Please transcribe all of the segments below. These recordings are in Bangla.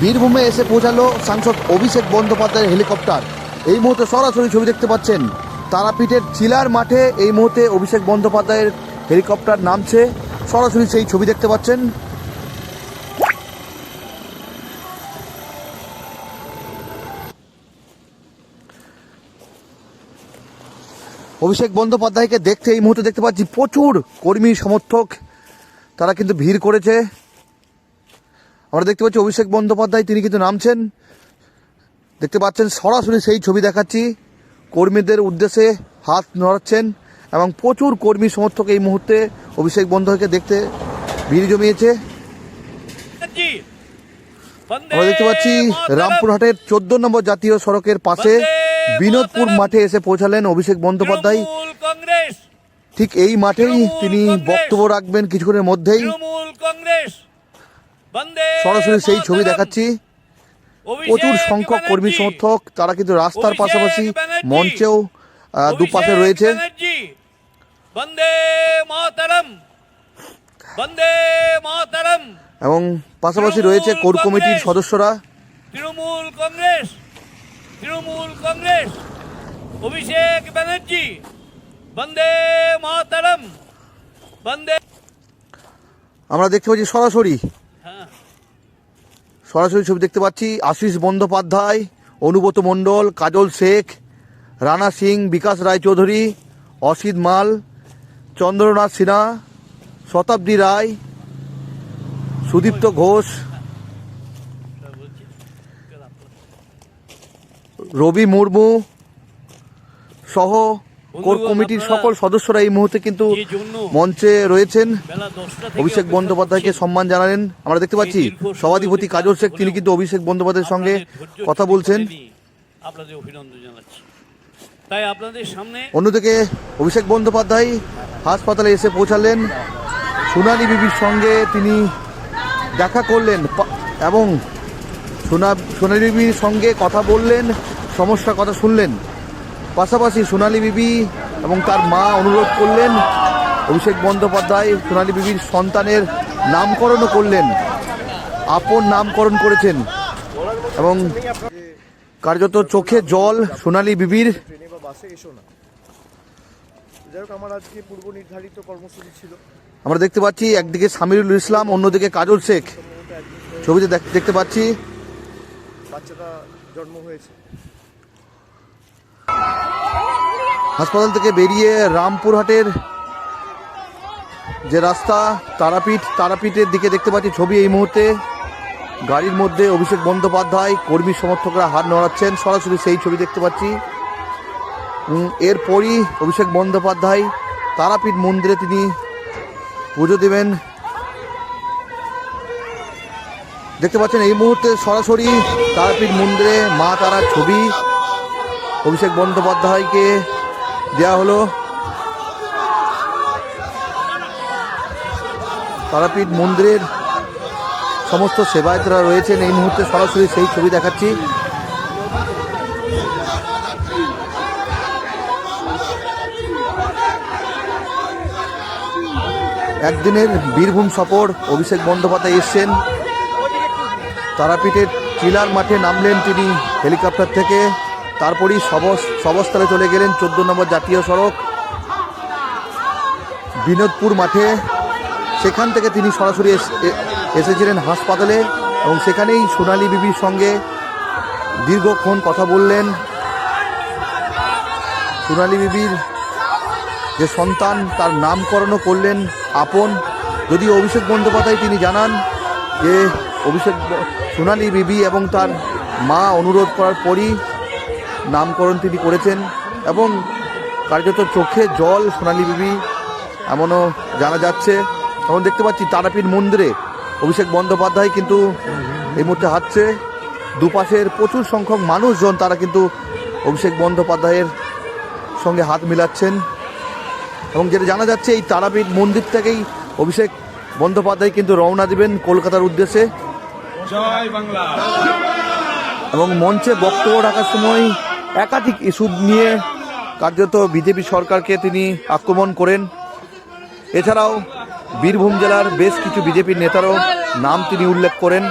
বীরভূমে এসে পৌঁছালো সাংসদ অভিষেক বন্দ্যোপাধ্যায়ের হেলিকপ্টার। এই মুহূর্তে সরাসরি ছবি দেখতে পাচ্ছেন তারাপীঠের চিলার মাঠে এই মুহূর্তে অভিষেক বন্দ্যোপাধ্যায়ের হেলিকপ্টার নামছে। সরাসরি সেই ছবি দেখতে পাচ্ছেন। অভিষেক বন্দ্যোপাধ্যায়কে দেখতে এই মুহূর্তে দেখতে পাচ্ছি প্রচুর কর্মী সমর্থক, তারা কিন্তু ভিড় করেছে। আমরা দেখতে পাচ্ছি অভিষেক বন্দ্যোপাধ্যায় তিনি কিন্তু নামছেন, দেখতে পাচ্ছেন। সরাসরি সেই ছবি দেখাচ্ছি, কর্মীদের উদ্দেশ্যে হাত নড়াচ্ছেন এবং প্রচুর কর্মী সমর্থক এই মুহূর্তে অভিষেক বন্দ্যোপাধ্যায়কে দেখতে ভিড় জমিয়েছে। আমরা দেখতে পাচ্ছি রামপুরহাটের 14 নম্বর জাতীয় সড়কের পাশে বিনোদপুর মাঠে এসে পৌঁছালেন অভিষেক বন্দ্যোপাধ্যায়। ঠিক এই মাঠেই তিনি বক্তব্য রাখবেন কিছুক্ষণের মধ্যেই। সরাসরি সেই ছবি দেখাচ্ছি, প্রচুর সংখ্যক কর্মী সমর্থক, তারা কিন্তু রাস্তার পাশাপাশি মঞ্চেও দুপাশে রয়েছে। এবং পাশাপাশি রয়েছে কোর কমিটির সদস্যরা। তৃণমূল কংগ্রেস অভিষেক ব্যানার্জি, বন্দে মাতরম, বন্দে। আমরা দেখতে পাচ্ছি সরাসরি ছবি দেখতে পাচ্ছি আশিস বন্দ্যোপাধ্যায়, অনুব্রত মণ্ডল, কাজল শেখ, রানা সিং, বিকাশ রায়চৌধুরী, অসিত মাল, চন্দ্রনাথ সিনহা, শতাব্দী রায়, সুদীপ্ত ঘোষ, রবি মুর্মু সহ কোর কমিটির সকল সদস্যরা এই মুহূর্তে কিন্তু মঞ্চে রয়েছেন, অভিষেক বন্দ্যোপাধ্যায়কে সম্মান জানালেন। আমরা দেখতে পাচ্ছি সভাধিপতি কাজল শেখ তিনি কিন্তু অভিষেক বন্দ্যোপাধ্যায়ের সঙ্গে কথা বলছেন। অন্যদিকে অভিষেক বন্দ্যোপাধ্যায় হাসপাতালে এসে পৌঁছালেন, সোনালী বিবির সঙ্গে তিনি দেখা করলেন এবং সোনালী বিবির সঙ্গে কথা বললেন, সমস্যার কথা শুনলেন। পাশাপাশি সোনালী বিবি এবং তার মা অনুরোধ করলেন অভিষেক বন্দ্যোপাধ্যায় সোনালী বিবির সন্তানের নামকরণও করলেন, আপন নামকরণ করেছেন এবং কার্যত চোখে জল সোনালী বিবির। আমরা দেখতে পাচ্ছি একদিকে সামিরুল ইসলাম, অন্যদিকে কাজল শেখ ছবিতে দেখতে পাচ্ছি। বাচ্চাটা জন্ম হয়েছে। হাসপাতাল থেকে বেরিয়ে রামপুরহাটের যে রাস্তা তারাপীঠের দিকে দেখতে পাচ্ছি ছবি এই মুহূর্তে। গাড়ির মধ্যে অভিষেক বন্দ্যোপাধ্যায়, কর্মী সমর্থকরা হাত নড়াচ্ছেন, সরাসরি সেই ছবি দেখতে পাচ্ছি। এরপরই অভিষেক বন্দ্যোপাধ্যায় তারাপীঠ মন্দিরে তিনি পুজো দেবেন। দেখতে পাচ্ছেন এই মুহূর্তে সরাসরি তারাপীঠ মন্দিরে মা তারার ছবি অভিষেক বন্দ্যোপাধ্যায়কে দেওয়া হলো। তারাপীঠ মন্দিরের সমস্ত সেবায়েতরা রয়েছেন এই মুহূর্তে, সরাসরি সেই ছবি দেখাচ্ছি। একদিনের বীরভূম সফর অভিষেক বন্দ্যোপাধ্যায় এসছেন। তারাপীঠের চিলার মাঠে নামলেন তিনি হেলিকপ্টার থেকে, তারপরই সবস্থলে চলে গেলেন 14 নম্বর জাতীয় সড়ক বিনোদপুর মাঠে। সেখান থেকে তিনি সরাসরি এসেছিলেন হাসপাতালে এবং সেখানেই সোনালী বিবির সঙ্গে দীর্ঘক্ষণ কথা বললেন। সোনালী বিবির যে সন্তান তার নামকরণও করলেন আপন। যদিও অভিষেক বন্দ্যোপাধ্যায় তিনি জানান যে সোনালী বিবি এবং তার মা অনুরোধ করার পরই নামকরণ তিনি করেছেন এবং কার্যত চোখে জল সোনালী বিবি এমনও জানা যাচ্ছে। এখন দেখতে পাচ্ছি তারাপীঠ মন্দিরে অভিষেক বন্দ্যোপাধ্যায় কিন্তু এই মুহূর্তে হাঁটছে, দুপাশের প্রচুর সংখ্যক মানুষজন তারা কিন্তু অভিষেক বন্দ্যোপাধ্যায়ের সঙ্গে হাত মিলাচ্ছেন এবং যেটা জানা যাচ্ছে এই তারাপীঠ মন্দির থেকেই অভিষেক বন্দ্যোপাধ্যায় কিন্তু রওনা দেবেন কলকাতার উদ্দেশ্যে। জয় বাংলা। এবং মঞ্চে বক্তব্য রাখার সময় একাধিক ইস্যু নিয়ে কার্যত বিজেপি সরকারকে তিনি আক্রমণ করেন। এছাড়াও বীরভূম জেলার বেশ কিছু বিজেপির নেতারও নাম তিনি উল্লেখ করেন।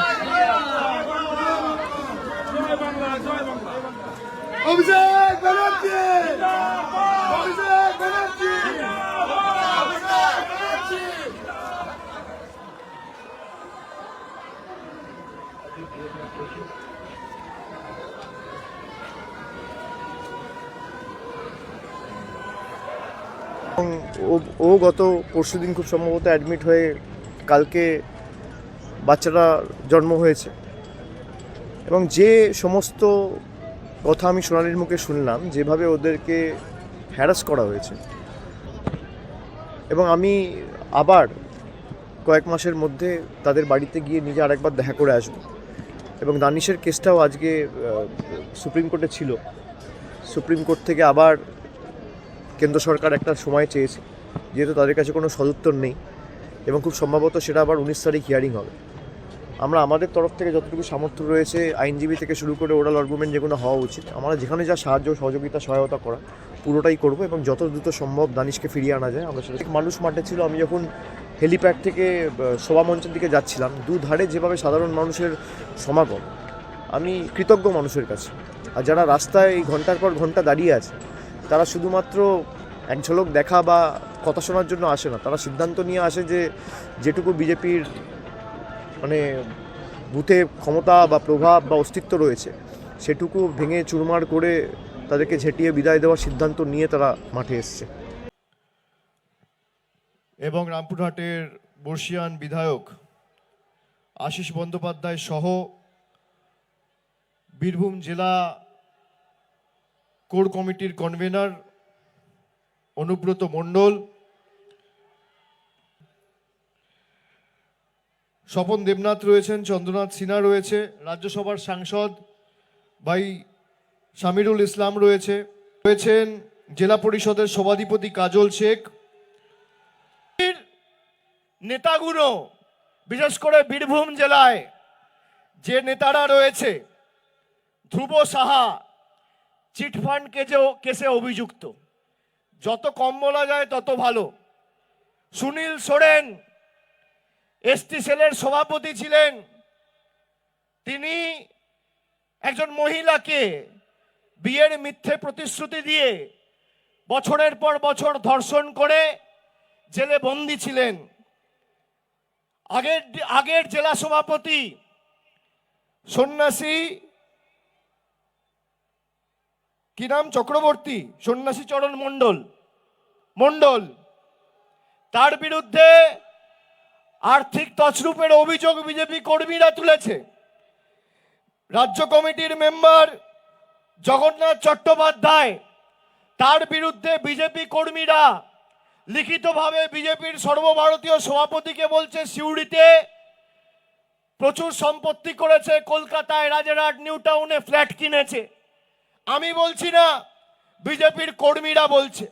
অভিষেক ব্যানার্জি অভিষেক ব্যানার্জি এবং ও গত পরশুদিন খুব সম্ভবত অ্যাডমিট হয়ে কালকে বাচ্চাটা জন্ম হয়েছে। এবং যে সমস্ত কথা আমি সোনালির মুখে শুনলাম, যেভাবে ওদেরকে হ্যারাস করা হয়েছে, এবং আমি আবার কয়েক মাসের মধ্যে তাদের বাড়িতে গিয়ে নিজে আরেকবার দেখা করে আসবো। এবং দানিশের কেসটাও আজকে সুপ্রিম কোর্টে ছিল। সুপ্রিম কোর্ট থেকে আবার কেন্দ্র সরকার একটা সময় চেয়েছে, যেহেতু তাদের কাছে কোনো সদুত্তর নেই, এবং খুব সম্ভবত সেটা আবার 19 তারিখ হিয়ারিং হবে। আমরা আমাদের তরফ থেকে যতটুকু সামর্থ্য রয়েছে, আইনজীবী থেকে শুরু করে ওরাল আর্গুমেন্ট যেগুলো হওয়া উচিত, আমরা যেখানে যা সাহায্য সহযোগিতা সহায়তা করা পুরোটাই করব, এবং যত দ্রুত সম্ভব দানিশকে ফিরিয়ে আনা যায় আমরা সেটা। মানুষ মাঠে ছিল। আমি যখন হেলিপ্যাড থেকে শোভামঞ্চের দিকে যাচ্ছিলাম, দুধারে যেভাবে সাধারণ মানুষের সমাগম, আমি কৃতজ্ঞ মানুষের কাছে। আর যারা রাস্তায় এই ঘন্টার পর ঘন্টা দাঁড়িয়ে আছে, তারা শুধুমাত্র এক ঝলক দেখা বা কথা শোনার জন্য আসে না, তারা সিদ্ধান্ত নিয়ে আসে যে যেটুকু বিজেপির মানে বুথে ক্ষমতা বা প্রভাব বা অস্তিত্ব রয়েছে, সেটুকু ভেঙে চুরমার করে তাদেরকে ঝেঁটিয়ে বিদায় দেওয়ার সিদ্ধান্ত নিয়ে তারা মাঠে এসছে। এবং রামপুরহাটের বর্ষিয়ান বিধায়ক আশিস বন্দ্যোপাধ্যায় সহ বীরভূম জেলা কোর কমিটির কনভেনর অনুব্রত মণ্ডল, স্বপন দেবনাথ রয়েছেন, চন্দ্রনাথ সিনহা রয়েছে, রাজ্যসভার সাংসদ ভাই শামিরুল ইসলাম রয়েছেন জেলা পরিষদের সভাধিপতি কাজল শেখ, নেতাগুলো বিশেষ করে বীরভূম জেলায় যে নেতারা রয়েছে, ধ্রুব সাহা চিটফান্ড কেসে অভিযুক্ত, যত কম বলা যায় তত ভালো। সুনীল সোরেন এসটি সেলের সভাপতি ছিলেন, তিনি একজন মহিলাকে বিয়ের মিথ্যে প্রতিশ্রুতি দিয়ে বছরের পর বছর ধর্ষণ করে জেলে বন্দী ছিলেন। আগের জেলা সভাপতি সন্ন্যাসী কি নাম চক্রবর্তী, সন্ন্যাসী চরণ মণ্ডল, তার বিরুদ্ধে আর্থিক তছরূপের অভিযোগ বিজেপি কর্মীরা তুলেছে। রাজ্য কমিটির মেম্বার জগন্নাথ চট্টোপাধ্যায়, তার বিরুদ্ধে বিজেপি কর্মীরা লিখিতভাবে বিজেপির সর্বভারতীয় সভাপতিকে বলছে সিউড়িতে প্রচুর সম্পত্তি করেছে, কলকাতায় রাজারহাট নিউ টাউনে ফ্ল্যাট কিনেছে। আমি বলছি না, বিজেপির কর্মীরা বলছে।